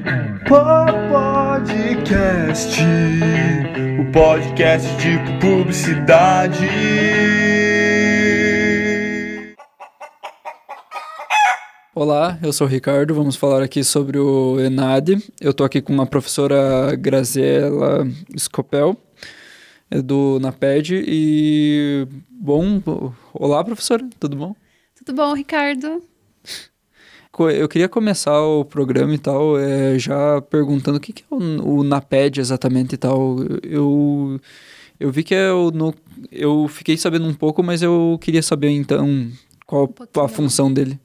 Podcast, o podcast de publicidade. Olá, eu sou o Ricardo, vamos falar aqui sobre o ENAD. Eu estou aqui com a professora Graziela Scopel, do NAPED, e, bom, olá professora, tudo bom? Tudo bom, Ricardo? Eu queria começar o programa e tal, já perguntando o que é o NAPED exatamente e tal. Eu vi que eu fiquei sabendo um pouco, mas eu queria saber então qual a função dele.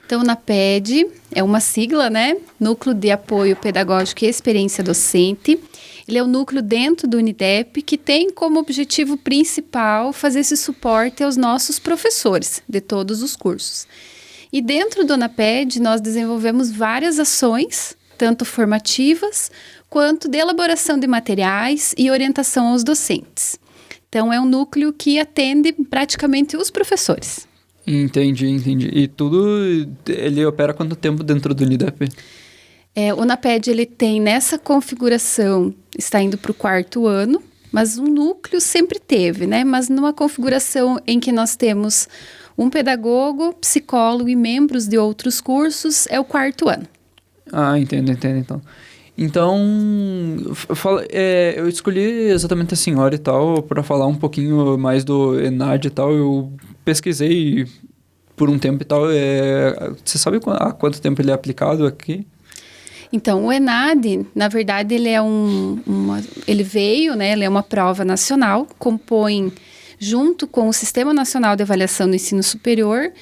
Então, o NAPED é uma sigla, né? Núcleo de Apoio Pedagógico e Experiência Docente. Ele é um núcleo dentro do UNIDEP que tem como objetivo principal fazer esse suporte aos nossos professores de todos os cursos. E dentro do NAPED, nós desenvolvemos várias ações, tanto formativas, quanto de elaboração de materiais e orientação aos docentes. Então, é um núcleo que atende praticamente os professores. Entendi. E ele opera quanto tempo dentro do UNIDEP? O NAPED, ele tem nessa configuração, está indo para o 4º ano, mas um núcleo sempre teve, né? Mas numa configuração em que nós temos um pedagogo, psicólogo e membros de outros cursos, é o 4º ano. Ah, entendo, então. Então, eu escolhi exatamente a senhora e tal, para falar um pouquinho mais do ENAD e tal. Eu pesquisei por um tempo e tal. Você sabe há quanto tempo ele é aplicado aqui? Então, o ENAD, na verdade, ele é ele veio, né? Ele é uma prova nacional, compõe junto com o Sistema Nacional de Avaliação do Ensino Superior,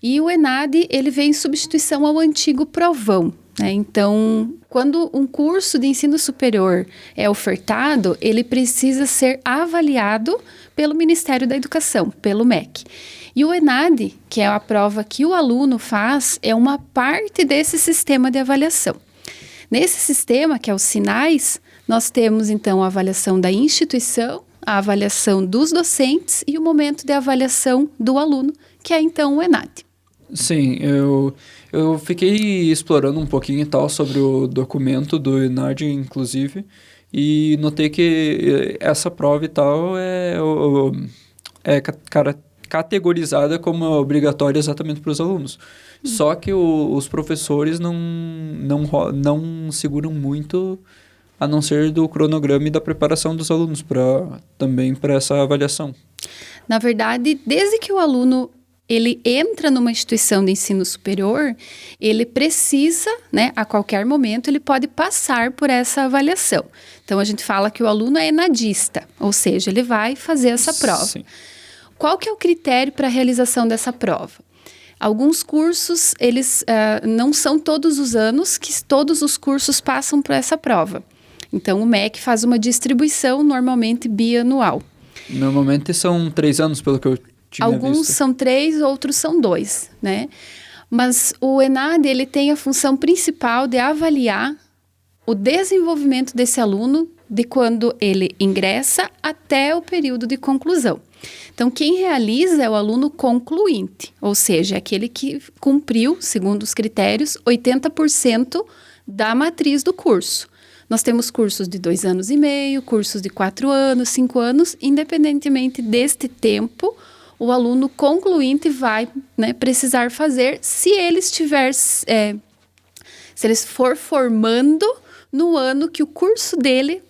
e o ENAD, ele veio em substituição ao antigo Provão. Então, quando um curso de ensino superior é ofertado, ele precisa ser avaliado pelo Ministério da Educação, pelo MEC. E o ENAD, que é a prova que o aluno faz, é uma parte desse sistema de avaliação. Nesse sistema, que é os sinais, nós temos então a avaliação da instituição, a avaliação dos docentes e o momento de avaliação do aluno, que é então o ENAD. Sim, eu fiquei explorando um pouquinho e tal sobre o documento do ENAD, inclusive, e notei que essa prova e tal é categorizada como obrigatória exatamente para os alunos. Só que os professores não seguram muito, a não ser do cronograma e da preparação dos alunos também para essa avaliação. Na verdade, desde que o aluno ele entra numa instituição de ensino superior, ele precisa, né, a qualquer momento, ele pode passar por essa avaliação. Então, a gente fala que o aluno é enadista, ou seja, ele vai fazer essa prova. Sim. Qual que é o critério para a realização dessa prova? Alguns cursos, eles não são todos os anos que todos os cursos passam por essa prova. Então, o MEC faz uma distribuição, normalmente bianual. Normalmente são 3 anos, pelo que eu tinha visto. Alguns são 3, outros são 2, né? Mas o ENAD, ele tem a função principal de avaliar o desenvolvimento desse aluno de quando ele ingressa até o período de conclusão. Então, quem realiza é o aluno concluinte, ou seja, aquele que cumpriu, segundo os critérios, 80% da matriz do curso. Nós temos cursos de 2 anos e meio, cursos de 4 anos, 5 anos, independentemente deste tempo, o aluno concluinte vai, né, precisar fazer se ele for formando no ano que o curso dele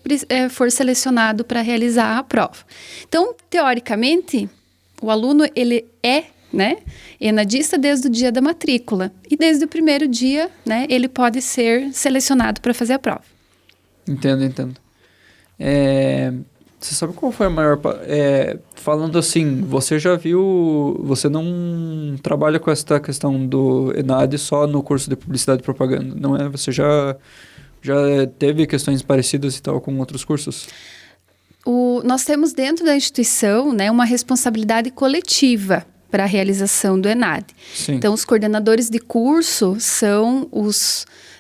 for selecionado para realizar a prova. Então, teoricamente, o aluno ele é, né, enadista desde o dia da matrícula e desde o primeiro dia, né, ele pode ser selecionado para fazer a prova. Entendo. Você sabe qual foi a maior... falando assim, você não trabalha com essa questão do ENAD só no curso de Publicidade e Propaganda, não é? Você já teve questões parecidas e tal com outros cursos? Nós temos dentro da instituição, né, uma responsabilidade coletiva para a realização do ENAD. Sim. Então, os coordenadores de curso são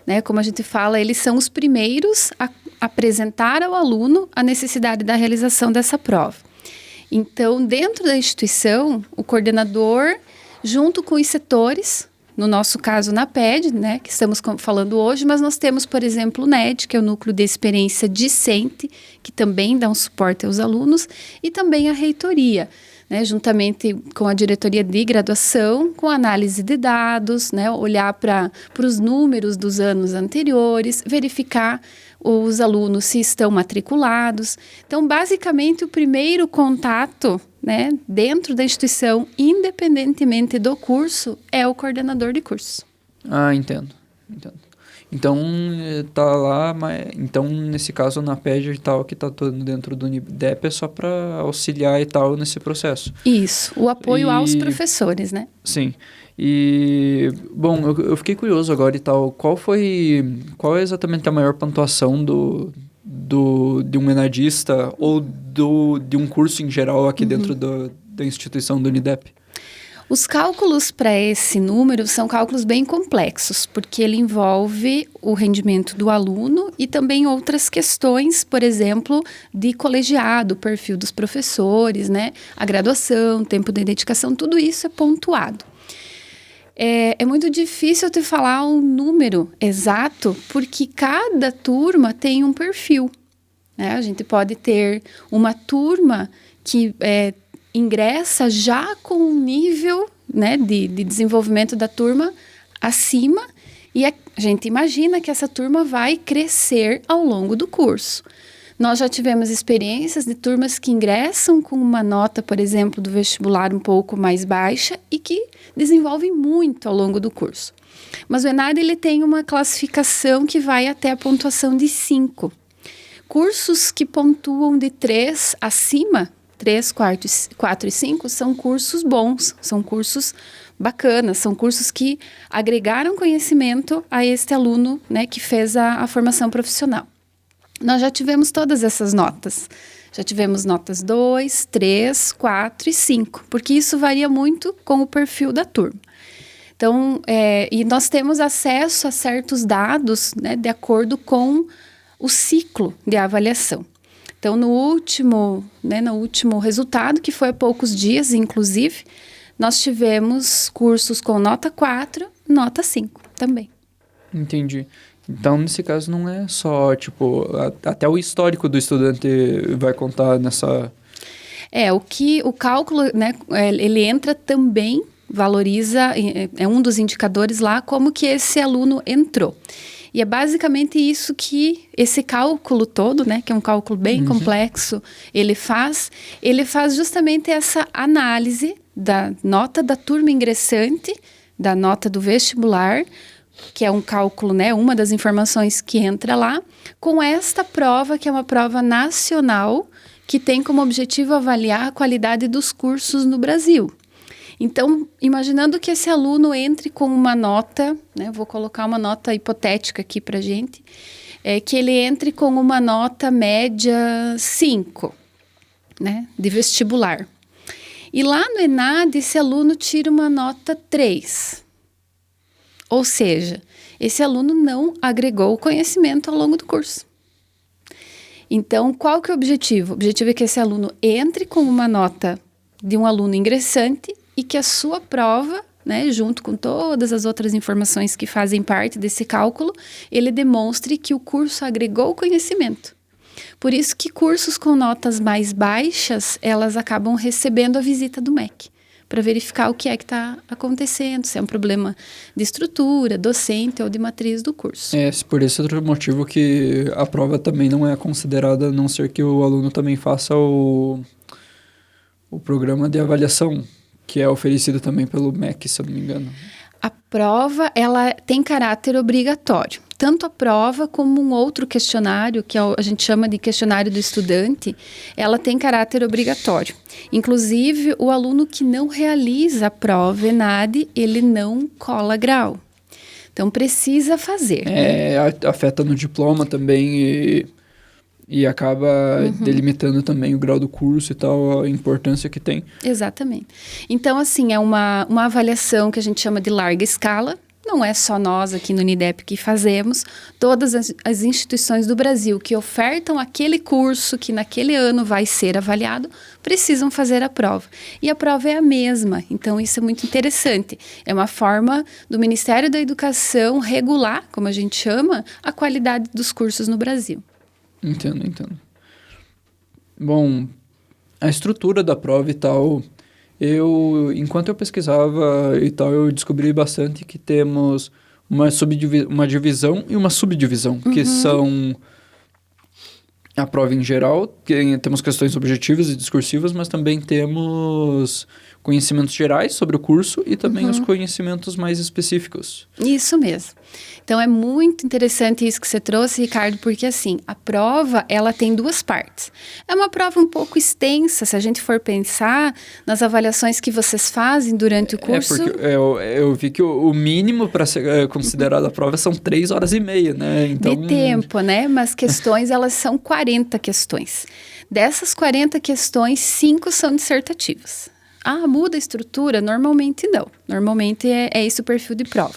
né, como a gente fala, eles são os primeiros a apresentar ao aluno a necessidade da realização dessa prova. Então, dentro da instituição, o coordenador, junto com os setores, no nosso caso na PED, né, que estamos falando hoje, mas nós temos, por exemplo, o NED, que é o Núcleo de Experiência Discente, que também dá um suporte aos alunos, e também a reitoria, né, juntamente com a diretoria de graduação, com análise de dados, né, olhar para os números dos anos anteriores, verificar os alunos se estão matriculados. Então, basicamente, o primeiro contato, né, dentro da instituição, independentemente do curso, é o coordenador de curso. Ah, entendo. Então, tá lá, mas então, nesse caso, na PED e tal, que tá todo dentro do Unidep, é só para auxiliar e tal nesse processo. Isso, o apoio aos professores, né? Sim. E, bom, eu fiquei curioso agora e tal, qual é exatamente a maior pontuação de um enadista ou de um curso em geral aqui dentro da instituição do Unidep? Os cálculos para esse número são cálculos bem complexos, porque ele envolve o rendimento do aluno e também outras questões, por exemplo, de colegiado, o perfil dos professores, né? A graduação, tempo de dedicação, tudo isso é pontuado. É muito difícil te falar um número exato, porque cada turma tem um perfil, né? A gente pode ter uma turma que ingressa já com um nível, né, de desenvolvimento da turma acima, e a gente imagina que essa turma vai crescer ao longo do curso. Nós já tivemos experiências de turmas que ingressam com uma nota, por exemplo, do vestibular um pouco mais baixa e que desenvolvem muito ao longo do curso. Mas o ENAD, ele tem uma classificação que vai até a pontuação de 5. Cursos que pontuam de 3 acima, 3, 4 e 5, são cursos bons, são cursos bacanas, são cursos que agregaram conhecimento a este aluno, né, que fez a formação profissional. Nós já tivemos todas essas notas. Já tivemos notas 2, 3, 4 e 5, porque isso varia muito com o perfil da turma. Então, e nós temos acesso a certos dados, né, de acordo com o ciclo de avaliação. Então, no último resultado, que foi há poucos dias, inclusive, nós tivemos cursos com nota 4, nota 5 também. Entendi. Então, nesse caso, não é só, tipo, até o histórico do estudante vai contar nessa... O cálculo, né, ele entra também, valoriza, é um dos indicadores lá, como que esse aluno entrou. E é basicamente isso que esse cálculo todo, né, que é um cálculo bem complexo, ele faz justamente essa análise da nota da turma ingressante, da nota do vestibular, que é um cálculo, né, uma das informações que entra lá, com esta prova, que é uma prova nacional, que tem como objetivo avaliar a qualidade dos cursos no Brasil. Então, imaginando que esse aluno entre com uma nota, né, vou colocar uma nota hipotética aqui para a gente, que ele entre com uma nota média 5, né, de vestibular. E lá no ENAD, esse aluno tira uma nota 3. Ou seja, esse aluno não agregou conhecimento ao longo do curso. Então, qual que é o objetivo? O objetivo é que esse aluno entre com uma nota de um aluno ingressante e que a sua prova, né, junto com todas as outras informações que fazem parte desse cálculo, ele demonstre que o curso agregou conhecimento. Por isso que cursos com notas mais baixas, elas acabam recebendo a visita do MEC, para verificar o que é que está acontecendo, se é um problema de estrutura, docente ou de matriz do curso. Por esse outro motivo que a prova também não é considerada, a não ser que o aluno também faça o programa de avaliação, que é oferecido também pelo MEC, se eu não me engano. A prova, ela tem caráter obrigatório. Tanto a prova como um outro questionário, que a gente chama de questionário do estudante, ela tem caráter obrigatório. Inclusive, o aluno que não realiza a prova ENAD, ele não cola grau. Então, precisa fazer. Afeta no diploma também e acaba delimitando também o grau do curso e tal, a importância que tem. Exatamente. Então, assim, é uma avaliação que a gente chama de larga escala, não é só nós aqui no Unidep que fazemos, todas as instituições do Brasil que ofertam aquele curso que naquele ano vai ser avaliado, precisam fazer a prova. E a prova é a mesma, então isso é muito interessante. É uma forma do Ministério da Educação regular, como a gente chama, a qualidade dos cursos no Brasil. Entendo. Bom, a estrutura da prova e tal, enquanto eu pesquisava e tal, eu descobri bastante que temos uma divisão e uma subdivisão, que são a prova em geral, que temos questões objetivas e discursivas, mas também temos conhecimentos gerais sobre o curso e também os conhecimentos mais específicos. Isso mesmo. Então, é muito interessante isso que você trouxe, Ricardo, porque, assim, a prova, ela tem duas partes. É uma prova um pouco extensa, se a gente for pensar nas avaliações que vocês fazem durante o curso. Porque eu vi que o mínimo para ser considerada a prova são 3 horas e meia, né? Então... De tempo, né? Mas questões, elas são 40 questões. Dessas 40 questões, 5 são dissertativas. Muda a estrutura? Normalmente não. Normalmente é esse o perfil de prova.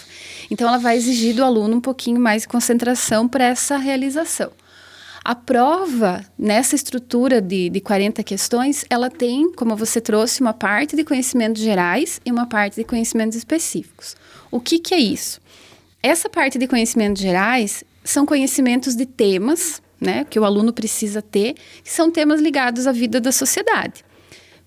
Então, ela vai exigir do aluno um pouquinho mais de concentração para essa realização. A prova, nessa estrutura de 40 questões, ela tem, como você trouxe, uma parte de conhecimentos gerais e uma parte de conhecimentos específicos. O que é isso? Essa parte de conhecimentos gerais são conhecimentos de temas, né, que o aluno precisa ter, que são temas ligados à vida da sociedade.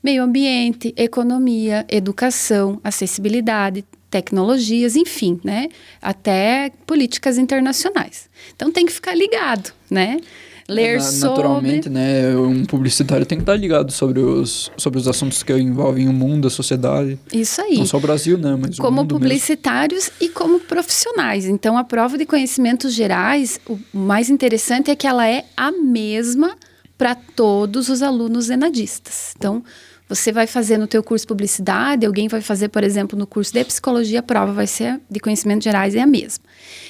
Meio ambiente, economia, educação, acessibilidade, tecnologias, enfim, né? Até políticas internacionais. Então, tem que ficar ligado, né? Ler naturalmente, né? Um publicitário tem que estar ligado sobre os assuntos que envolvem o mundo, a sociedade. Isso aí. Não só o Brasil, né? Mas como o mundo publicitários mesmo. E como profissionais. Então, a prova de conhecimentos gerais, o mais interessante é que ela é a mesma para todos os alunos enadistas. Então, você vai fazer no teu curso de publicidade, alguém vai fazer, por exemplo, no curso de psicologia, a prova vai ser de conhecimentos gerais, é a mesma.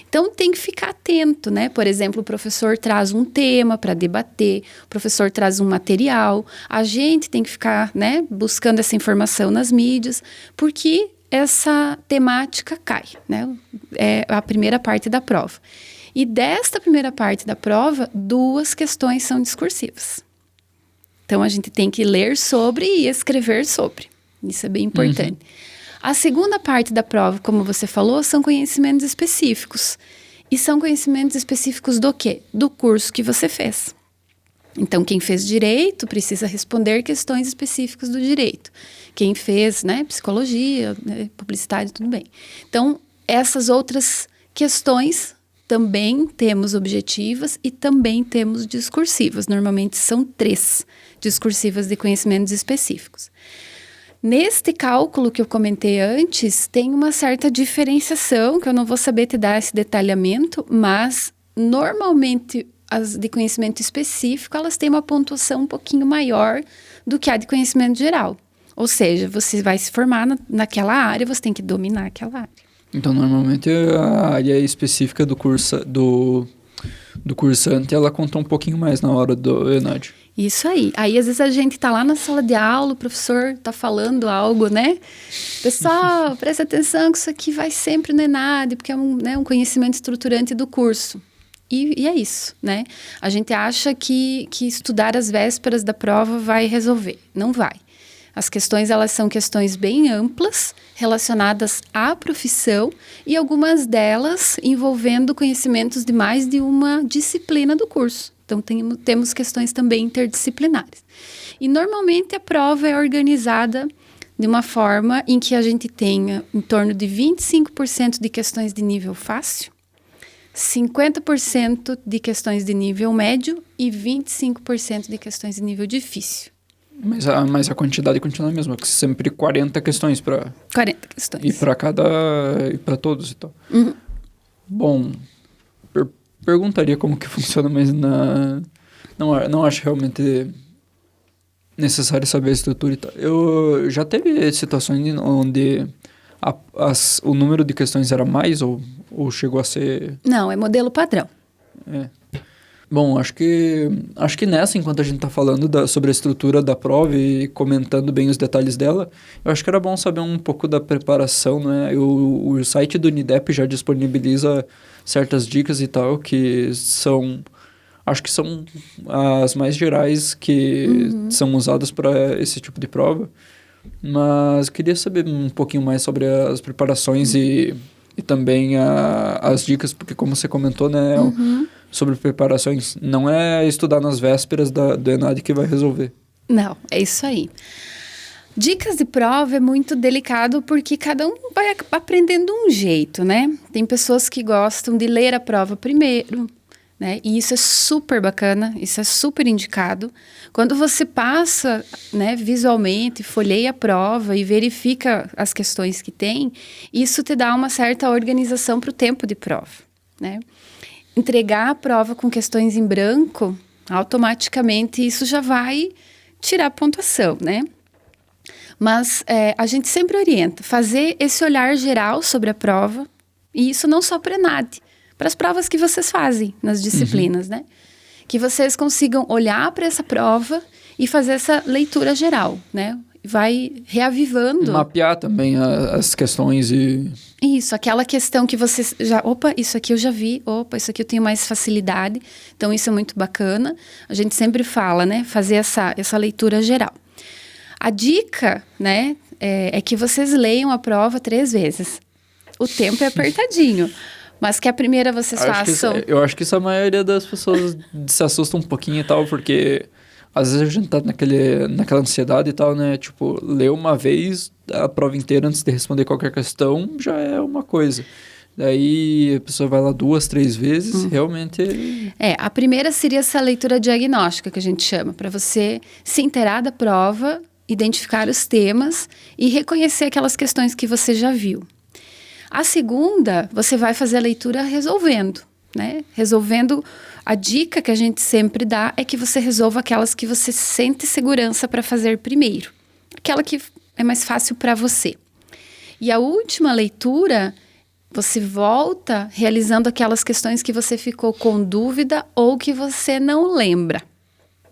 Então, tem que ficar atento, né? Por exemplo, o professor traz um tema para debater, o professor traz um material, a gente tem que ficar, né, buscando essa informação nas mídias, porque essa temática cai, né? É a primeira parte da prova. E desta primeira parte da prova, 2 questões são discursivas. Então, a gente tem que ler sobre e escrever sobre. Isso é bem importante. A segunda parte da prova, como você falou, são conhecimentos específicos. E são conhecimentos específicos do quê? Do curso que você fez. Então, quem fez direito precisa responder questões específicas do direito. Quem fez, né, psicologia, né, publicidade, tudo bem. Então, essas outras questões também temos objetivas e também temos discursivas. Normalmente são 3 discursivas de conhecimentos específicos. Neste cálculo que eu comentei antes, tem uma certa diferenciação, que eu não vou saber te dar esse detalhamento, mas normalmente as de conhecimento específico, elas têm uma pontuação um pouquinho maior do que a de conhecimento geral. Ou seja, você vai se formar naquela área, você tem que dominar aquela área. Então, normalmente, a área específica do cursante, ela conta um pouquinho mais na hora do ENAD. Isso aí. Aí, às vezes, a gente tá lá na sala de aula, o professor tá falando algo, né? Pessoal, presta atenção que isso aqui vai sempre no ENAD, porque é um conhecimento estruturante do curso. E é isso, né? A gente acha que estudar às vésperas da prova vai resolver. Não vai. As questões, elas são questões bem amplas, relacionadas à profissão, e algumas delas envolvendo conhecimentos de mais de uma disciplina do curso. Então, temos questões também interdisciplinares. E, normalmente, a prova é organizada de uma forma em que a gente tenha em torno de 25% de questões de nível fácil, 50% de questões de nível médio e 25% de questões de nível difícil. Mas a quantidade continua a mesma, porque sempre 40 questões para... 40 questões. E para todos e tal. Bom, perguntaria como que funciona, mas não acho realmente necessário saber a estrutura e tal. Eu já teve situações onde o número de questões era mais ou chegou a ser... Não, é modelo padrão. É. Bom, acho que nessa, enquanto a gente está falando sobre a estrutura da prova e comentando bem os detalhes dela, eu acho que era bom saber um pouco da preparação, né? O site do Unidep já disponibiliza certas dicas e tal, que acho que são as mais gerais que são usadas para esse tipo de prova. Mas eu queria saber um pouquinho mais sobre as preparações e também as dicas, porque como você comentou, né? Sobre preparações, não é estudar nas vésperas do ENAD que vai resolver. Não, é isso aí. Dicas de prova é muito delicado porque cada um vai aprendendo um jeito, né? Tem pessoas que gostam de ler a prova primeiro, né? E isso é super bacana, isso é super indicado. Quando você passa, né, visualmente, folheia a prova e verifica as questões que tem, isso te dá uma certa organização para o tempo de prova, né? Entregar a prova com questões em branco, automaticamente isso já vai tirar a pontuação, né? Mas a gente sempre orienta fazer esse olhar geral sobre a prova, e isso não só para a ENAD, para as provas que vocês fazem nas disciplinas, né? Que vocês consigam olhar para essa prova e fazer essa leitura geral, né? Vai reavivando. Mapear também as questões e... Isso, aquela questão que você já... Opa, isso aqui eu já vi. Opa, isso aqui eu tenho mais facilidade. Então, isso é muito bacana. A gente sempre fala, né? Fazer essa leitura geral. A dica, né? É que vocês leiam a prova 3 vezes. O tempo é apertadinho. Mas que a primeira vocês façam... Eu acho que isso a maioria das pessoas se assusta um pouquinho e tal, porque... Às vezes a gente tá naquela ansiedade e tal, né? Tipo, ler uma vez a prova inteira antes de responder qualquer questão já é uma coisa. Daí a pessoa vai lá 2, 3 vezes, realmente... A primeira seria essa leitura diagnóstica que a gente chama, para você se inteirar da prova, identificar os temas e reconhecer aquelas questões que você já viu. A segunda, você vai fazer a leitura resolvendo, né? Resolvendo... A dica que a gente sempre dá é que você resolva aquelas que você sente segurança para fazer primeiro. Aquela que é mais fácil para você. E a última leitura, você volta realizando aquelas questões que você ficou com dúvida ou que você não lembra,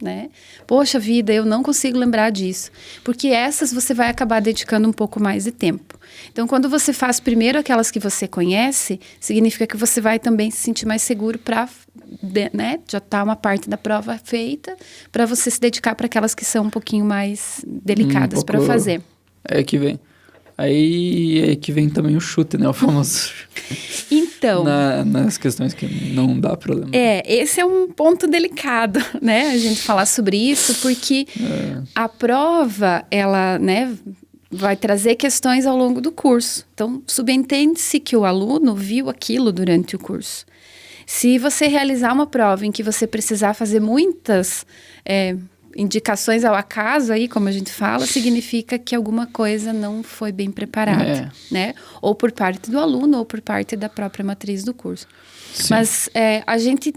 né? Poxa vida, eu não consigo lembrar disso. Porque essas você vai acabar dedicando um pouco mais de tempo. Então, quando você faz primeiro aquelas que você conhece, significa que você vai também se sentir mais seguro para, né, já tá uma parte da prova feita, para você se dedicar para aquelas que são um pouquinho mais delicadas para fazer. É que vem. Aí é que vem também o chute, né? O famoso Então... nas questões que não dá problema. Esse é um ponto delicado, né? A gente falar sobre isso, porque a prova, ela, né, vai trazer questões ao longo do curso. Então, subentende-se que o aluno viu aquilo durante o curso. Se você realizar uma prova em que você precisar fazer muitas indicações ao acaso, aí, como a gente fala, significa que alguma coisa não foi bem preparada, né? Ou por parte do aluno, ou por parte da própria matriz do curso. Sim. Mas a gente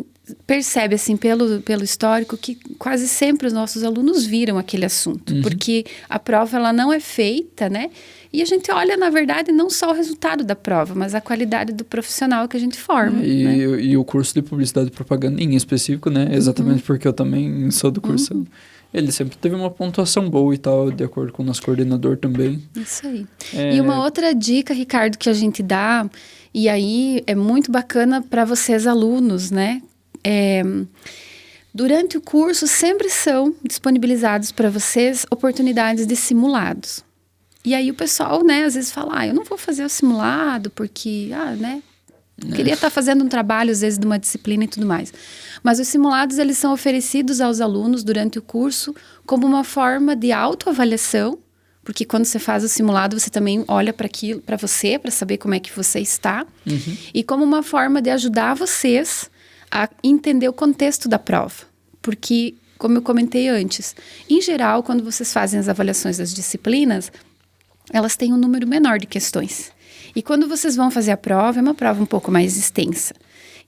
percebe, assim, pelo histórico, que quase sempre os nossos alunos viram aquele assunto, porque a prova, ela não é feita, né? E a gente olha, na verdade, não só o resultado da prova, mas a qualidade do profissional que a gente forma. Né? E o curso de Publicidade e Propaganda em específico, né? Exatamente porque eu também sou do curso. Ele sempre teve uma pontuação boa e tal, de acordo com o nosso coordenador também. Isso aí. E uma outra dica, Ricardo, que a gente dá, e aí é muito bacana para vocês alunos, né? Durante o curso, sempre são disponibilizados para vocês oportunidades de simulados. E aí o pessoal, né, às vezes fala, eu não vou fazer o simulado porque, né, queria estar fazendo um trabalho, às vezes, de uma disciplina e tudo mais. Mas os simulados, eles são oferecidos aos alunos durante o curso como uma forma de autoavaliação, porque quando você faz o simulado, você também olha para aquilo, para você, para saber como é que você está, e como uma forma de ajudar vocês a entender o contexto da prova. Porque, como eu comentei antes, em geral, quando vocês fazem as avaliações das disciplinas, elas têm um número menor de questões. E quando vocês vão fazer a prova, é uma prova um pouco mais extensa.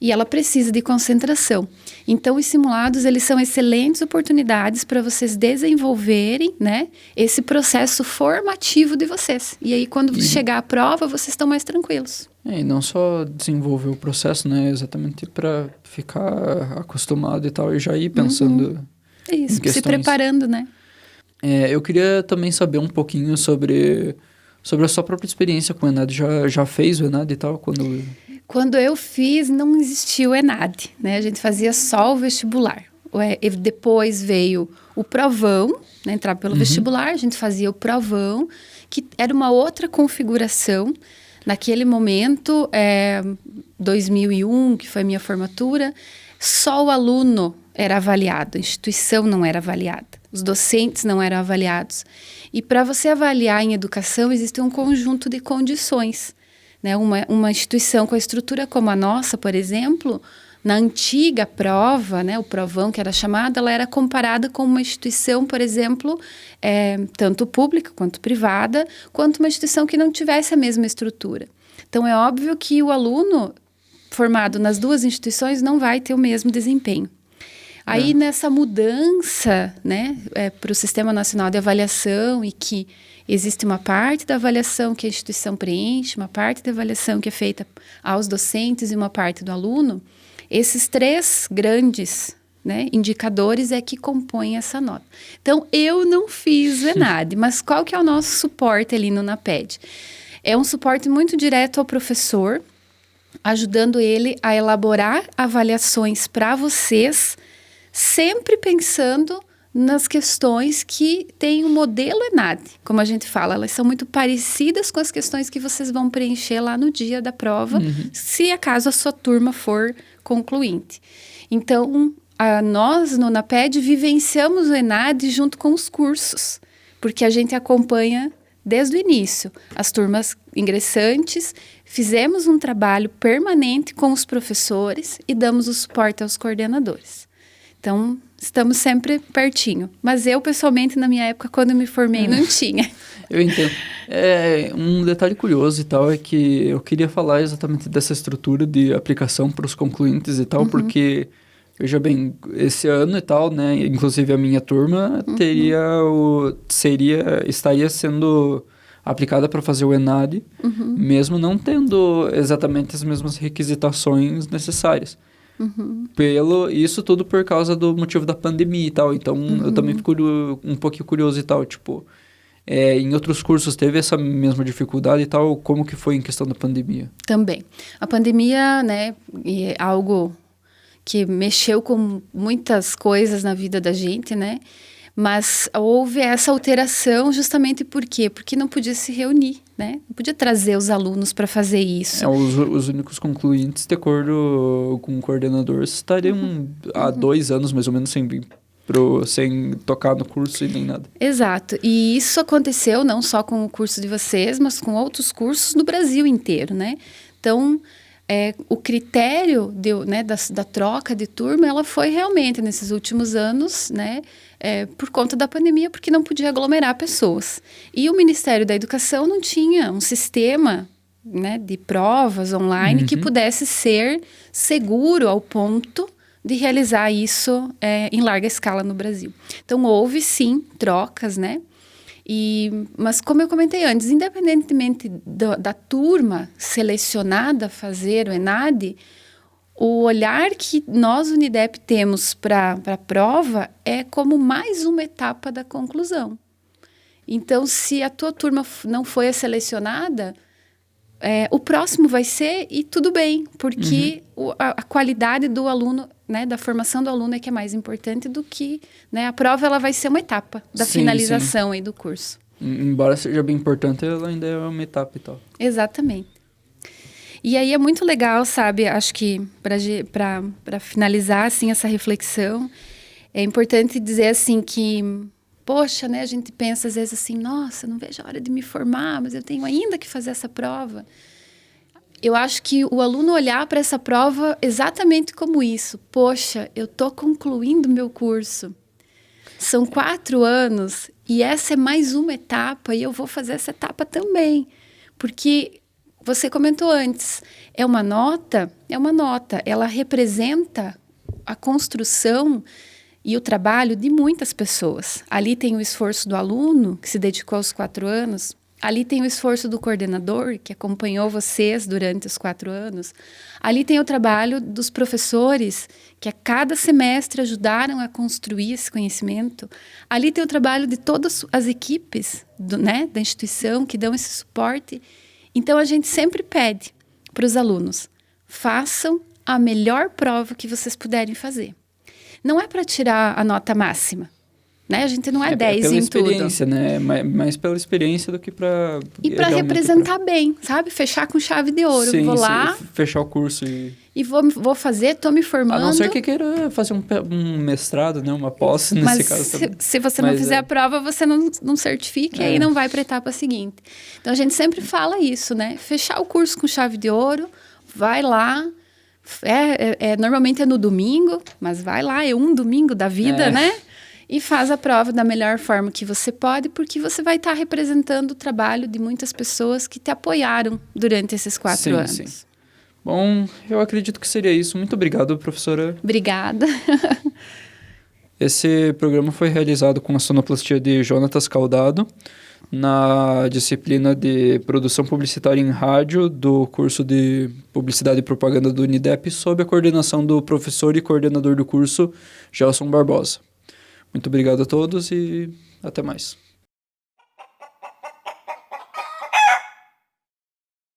e ela precisa de concentração. Então, os simulados, eles são excelentes oportunidades para vocês desenvolverem, né, esse processo formativo de vocês. E aí, quando chegar a prova, vocês estão mais tranquilos. E não só desenvolver o processo, né, exatamente para ficar acostumado e tal, e já ir pensando Isso, em questões. se preparando, né? Eu queria também saber um pouquinho sobre a sua própria experiência com o ENAD. Já fez o ENAD e tal? Quando eu fiz, não existia o ENAD, né? A gente fazia só o vestibular. Depois veio o provão, né? Entrar pelo vestibular, a gente fazia o provão, que era uma outra configuração. Naquele momento, 2001, que foi a minha formatura, só o aluno era avaliado, a instituição não era avaliada, os docentes não eram avaliados. E para você avaliar em educação, existe um conjunto de condições, né? Uma instituição com a estrutura como a nossa, por exemplo, na antiga prova, né, o provão que era chamado, ela era comparada com uma instituição, por exemplo, tanto pública quanto privada, quanto uma instituição que não tivesse a mesma estrutura. Então, é óbvio que o aluno formado nas duas instituições não vai ter o mesmo desempenho. Aí, nessa mudança, né, para o Sistema Nacional de Avaliação, e que existe uma parte da avaliação que a instituição preenche, uma parte da avaliação que é feita aos docentes e uma parte do aluno, esses 3 grandes, né, indicadores é que compõem essa nota. Então, eu não fiz o ENAD, mas qual que é o nosso suporte ali no NAPED? É um suporte muito direto ao professor, ajudando ele a elaborar avaliações para vocês, sempre pensando nas questões que tem o modelo ENAD, como a gente fala, elas são muito parecidas com as questões que vocês vão preencher lá no dia da prova, se acaso a sua turma for concluinte. Então, nós no NAPED vivenciamos o ENAD junto com os cursos, porque a gente acompanha desde o início as turmas ingressantes, fizemos um trabalho permanente com os professores e damos o suporte aos coordenadores. Então, estamos sempre pertinho. Mas eu, pessoalmente, na minha época, quando eu me formei, não tinha. Eu entendo. Um detalhe curioso e tal é que eu queria falar exatamente dessa estrutura de aplicação para os concluintes e tal, porque, veja bem, esse ano e tal, né, inclusive a minha turma estaria sendo aplicada para fazer o ENAD, mesmo não tendo exatamente as mesmas requisitações necessárias. Isso tudo por causa do motivo da pandemia e tal. Então, eu também fico um pouquinho curioso e tal. Tipo, em outros cursos teve essa mesma dificuldade e tal? Como que foi em questão da pandemia? Também. A pandemia, né, é algo que mexeu com muitas coisas na vida da gente, né? Mas houve essa alteração justamente por quê? Porque não podia se reunir, né? Não podia trazer os alunos para fazer isso. Os únicos concluintes, de acordo com o coordenador, estariam há 2 anos, mais ou menos, sem tocar no curso e nem nada. Exato. E isso aconteceu não só com o curso de vocês, mas com outros cursos no Brasil inteiro, né? Então, o critério da troca de turma, ela foi realmente, nesses últimos anos, né? Por conta da pandemia, porque não podia aglomerar pessoas. E o Ministério da Educação não tinha um sistema, né, de provas online que pudesse ser seguro ao ponto de realizar isso em larga escala no Brasil. Então, houve, sim, trocas, né? Mas, como eu comentei antes, independentemente da turma selecionada a fazer o ENAD, o olhar que nós, Unidep, temos para a prova é como mais uma etapa da conclusão. Então, se a tua turma não foi a selecionada, o próximo vai ser e tudo bem, porque a qualidade do aluno, né, da formação do aluno é que é mais importante do que, né, a prova ela vai ser uma etapa da finalização aí do curso. Embora seja bem importante, ela ainda é uma etapa e tal. Exatamente. E aí é muito legal, sabe, acho que para finalizar, assim, essa reflexão, é importante dizer, assim, que, poxa, né, a gente pensa às vezes assim, nossa, não vejo a hora de me formar, mas eu tenho ainda que fazer essa prova. Eu acho que o aluno olhar para essa prova exatamente como isso, poxa, eu estou concluindo meu curso, são 4 anos e essa é mais uma etapa e eu vou fazer essa etapa também, porque você comentou antes, é uma nota, ela representa a construção e o trabalho de muitas pessoas. Ali tem o esforço do aluno, que se dedicou aos 4 anos, ali tem o esforço do coordenador, que acompanhou vocês durante os 4 anos, ali tem o trabalho dos professores, que a cada semestre ajudaram a construir esse conhecimento, ali tem o trabalho de todas as equipes da instituição, que dão esse suporte. Então, a gente sempre pede para os alunos, façam a melhor prova que vocês puderem fazer. Não é para tirar a nota máxima, né? A gente não é 10 pela em tudo. Pela experiência, né? Mais pela experiência do que para... E para representar bem, sabe? Fechar com chave de ouro. Sim, vou lá... fechar o curso e vou fazer, estou me formando. A não ser que queira fazer um mestrado, né? Uma pós, nesse caso também. Se você não fizer a prova, você não certifica e aí não vai para a etapa seguinte. Então, a gente sempre fala isso, né? Fechar o curso com chave de ouro, vai lá. Normalmente é no domingo, mas vai lá, é um domingo da vida, né? E faz a prova da melhor forma que você pode, porque você vai estar representando o trabalho de muitas pessoas que te apoiaram durante esses 4 anos. Sim. Bom, eu acredito que seria isso. Muito obrigado, professora. Obrigada. Esse programa foi realizado com a sonoplastia de Jonatas Caldado, na disciplina de Produção Publicitária em Rádio do curso de Publicidade e Propaganda do Unidep, sob a coordenação do professor e coordenador do curso, Gelson Barbosa. Muito obrigado a todos e até mais.